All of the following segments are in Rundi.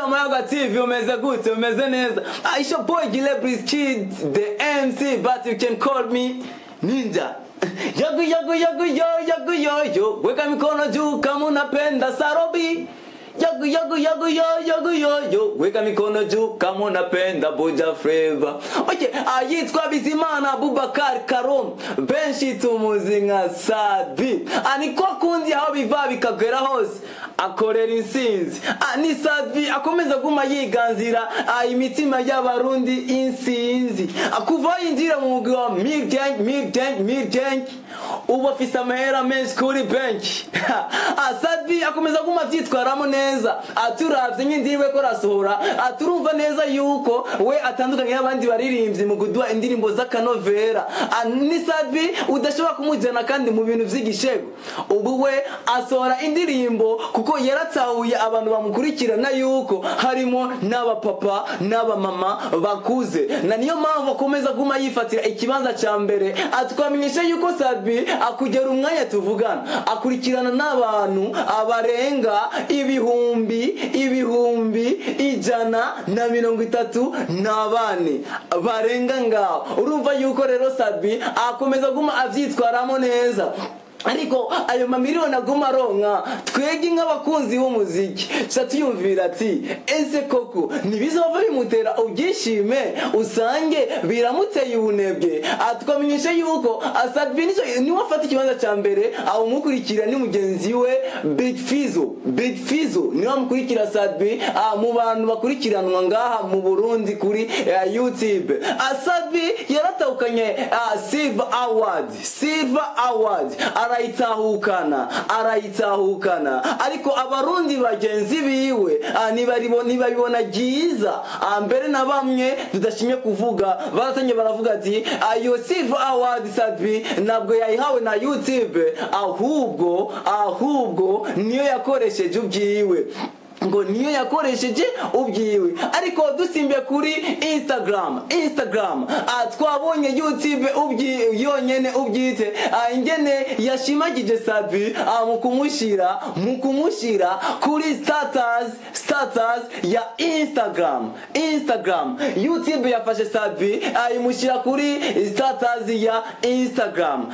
Amayaga TV umeze gute umeze neza. It's your boy Gilebris Kid, the MC, but you can call me Ninja. Yagu yagu yagu yo yagu yo yo, weka mikono juu kama unapenda sarobi. Yagu yagu yagu yo yagu yo yo, weka mikono juu kama unapenda boja flavor. Okay, yitwa Bizimana Abubakar Karom, benshi tumuzi nka Sadbi. Aniko kundi aho biva bikagera hose. Akorera insinzi. Ni Sadbi akomeza guma yiganzira imitima y'abarundi insinzi. Akuva yinjira mu mugwi wa Mid-gang ubu afise amahera menshi kuri benshi. Sadbi akomeza guma vyitwaramo neza. Turavye nk'indirimbo ko rasohora, turumva neza yuko we atandukanye n'abandi baririmbyi mu gudwa indirimbo z'akanovera. Ni Sadbi udashobora kumujana kandi mu bintu vy'igishego. Ubu we asohora indirimbo kuko yaratahuye abantu bamukurikirana yuko harimo n'abapapa n'abamama bakuze, na niyo mpamvu akomeza guma yifatira ikibanza ca mbere. Atwamenyesha yuko Sadbi akugera umwanya tuvugana akurikirana n'abantu abarenga ibihumbi ijana na 34 barenga ngaho. Urumva yuko rero Sadbi akomeza guma avyitwaramo neza. Ariko ayo mamiliyoni aguma ronka twege nk'abakunzi b'umuziki tuyumvira ati ese koko nibizova bimutera ubwishime usange biramuteye ubunebwe. Twamenyesha yuko Sadbi niwe afata ikibanza ca mbere aho mukurikira ni mugenzi we Big Fizzo niwe amukurikira Sadbi mu bantu bakurikiranwa ngaha mu Burundi kuri YouTube. Sadbi yaratahukanye Silver Award arayitahukana ariko abarundi bagenzi biwe nibabibona giza. Mbere na bamwe tudashimye kuvuga baratanye baravuga ati ayo Silver Award Sadbi nabwo yayihawe na YouTube ahubwo niyo yakoresheje ubwiwe ngo niyo yakoresheje ubwiwe. Ariko dusimbe kuri Instagram twabonye YouTube yonyene ubwite ingene yashimagije Sadbi mu kumushira kuri status ya Instagram. YouTube yafashe Sadbi imushira kuri status ya Instagram.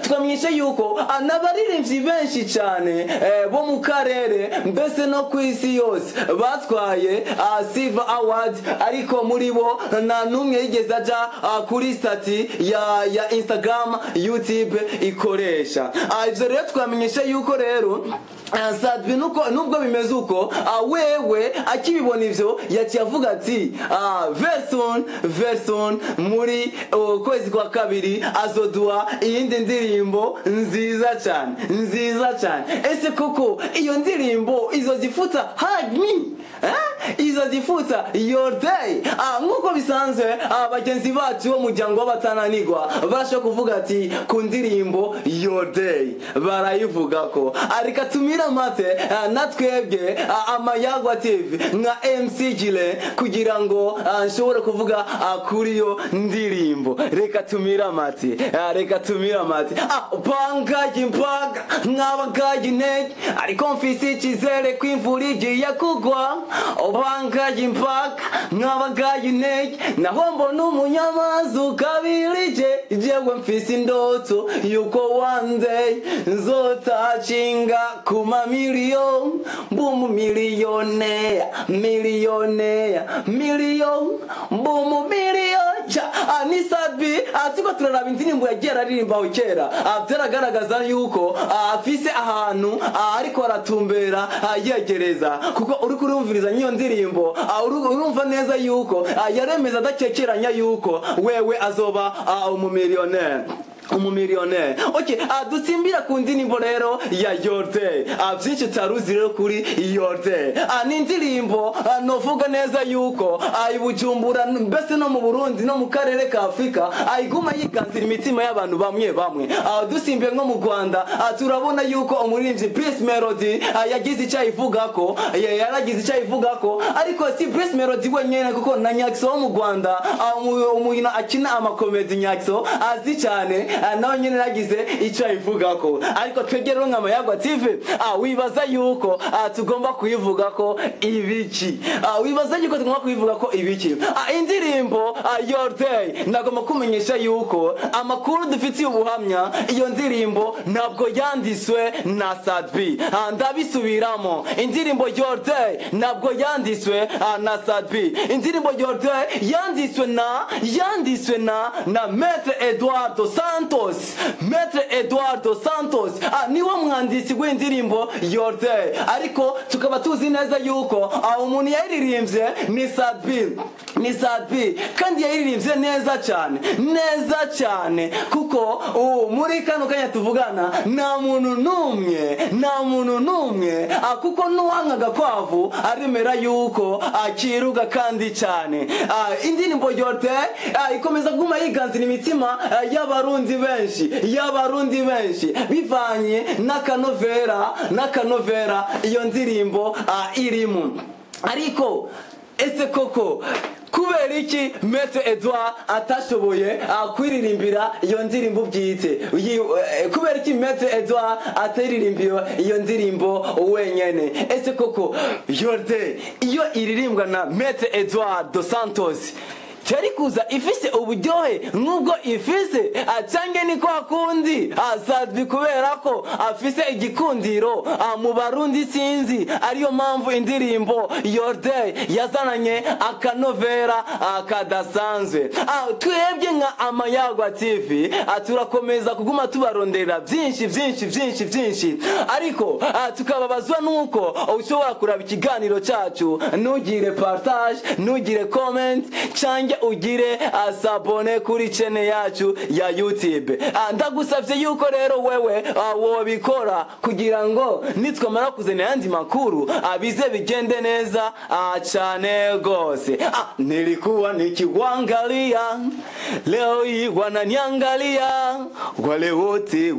Twamenyesha yuko anabaririmbyi benshi cyane bo mu karere mbese no kwisi yose batwaye Silver Award, ariko muri bo na numwe yigeze aja kuri stati ya Instagram YouTube ikoresha. Ivyo rero twamenyesha yuko rero Sadbi nubwo bimeze uko wewe akibibona ivyo yaci yavuga ati version muri kwezi kwa kabiri azodua iyindi ndirimbo nziza cyane. Ese koko iyo ndirimbo izozifuta Hug Me izozifuta Your Day? Nkuko bisanzwe abagenzi bacu bo mujyango w'abatananirwa barasho kuvuga ati ku ndirimbo Your Day barayivuga ko arika tumira mate natwebwe Amayaga TV nka MC Gile kugira ngo nshobore kuvuga kuri yo ndirimbo. Reka tumira mate bangaje mpaga nk'abagaje intege ariko mfise ikizere kw'imvura igiye kugwa. Bangaje mpaga nk'abagaje intege naho mbona umunyamazi ukabirije jewe mfise indoto yuko one day nzotacinga kuma million boom millionaire boom million. Ni Sadbi atiko turaraba indirimbo yagera aririmba aho kera byaragaragaza yuko afise ahantu ariko aratumbera yegereza, kuko uri kurumviriza n'iyo ndirimbo urumva neza yuko yaremeza adakekeranya yuko wewe azoba umumillionaire. Okay, dusimbira ku ndirimbo rero ya Your Day. Vyinshi taruzi rero kuri Your Day. Ni indirimbo novuga neza yuko ibujumbura mbese no mu Burundi no mu karere ka Afrika iguma yiganzira imitima y'abantu bamwe. Dusimbiye nko mu Rwanda turabona yuko umuririmbyi Bruce Melody yagize icayivugako ariko si Bruce Melody wenyene kuko na Nyakso wo mu Rwanda umuntu akina amakomedi Nyakso azi cyane nawe nyine nagize icyo ayivugako ariko twegere nk'amayaga TV wibaza yuko tugomba kuyivuga ko ibiki wibaza yuko tugomba kuyivuga ko ibiki indirimbo Your Day nagomba kumenyesha yuko amakuru dufitiye ubuhamya iyo ndirimbo ntabwo yanditswe na Sadbi ndabisubiramo indirimbo Your Day ntabwo yanditswe na Sadbi indirimbo Your Day yanditswe na Maître Eduardo Santos niwo mwanditsi w'indirimbo Your Day ariko tukaba tuzi neza yuko umuntu yaririmbye ni Sadbi kandi yaririmbye neza cyane kuko muri kano kanya tuvugana nta muntu numwe kuko nuwankaga kwavu arimera yuko akiruga kandi cyane indirimbo Your Day ikomeza guma yiganzira imitima y'abarundi benshi bivanye n'akanovera iyo ndirimbo irimo ariko ese koko kubera iki Maître Edouard atashoboye kwiririmbira iyo ndirimbo bwite kubera iki Maître Edouard ataririmbira iyo ndirimbo wenyene ese koko Your Day iyo iririmbwa na Maître Edouard dos Santos cyari kuza ifise uburyohe nk'ubwo ifise acange ni kwa kundi Sadbi kubera ko afise igikundiro mu barundi sinzi ariyo mpamvu indirimbo Your Day yazananye akanovera kadasanzwe twebwe nka Amayaga TV turakomeza kuguma tubarondera byinshi ariko tukababazwa nuko ushobora kuraba ikiganiro cyacu ntugire partage ntugire comment cange ugire asabone kuri channel yacu ya YouTube ndagusavye yuko rero wewe wobikora kugira ngo nitwamara kuzana yandi makuru abize bigende neza cyane gose nilikuwa nikiwangalia leo hii wananiangalia wale wote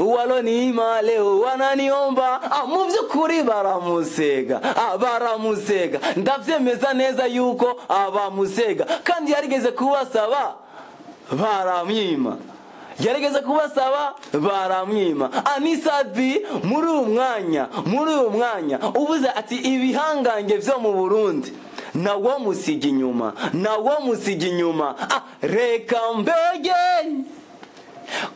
waloniima leo wananiomba mu byukuri baramusega ndavyemeza neza yuko abamusega kandi yarigeze kubasaba baramwima ani Sadbi muri uyu mwanya ubuze ati ibihangange vyo mu Burundi nawo musigi inyuma reka mbege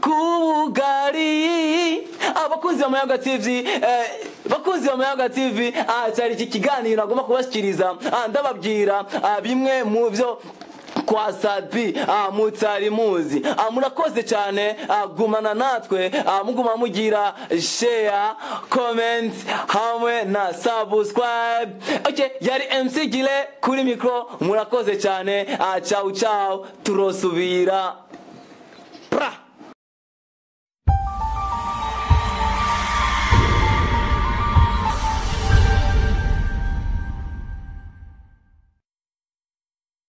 kubugari abakunzi b'Amayaga TV cyari iki kiganiro agomba kubashikiriza ndababwira bimwe mu byo kwa Sadbi mutari muzi murakoze cyane gumana natwe muguma mugira share comment hamwe na subscribe yari MC Gile kuri micro murakoze cyane ciao turosubira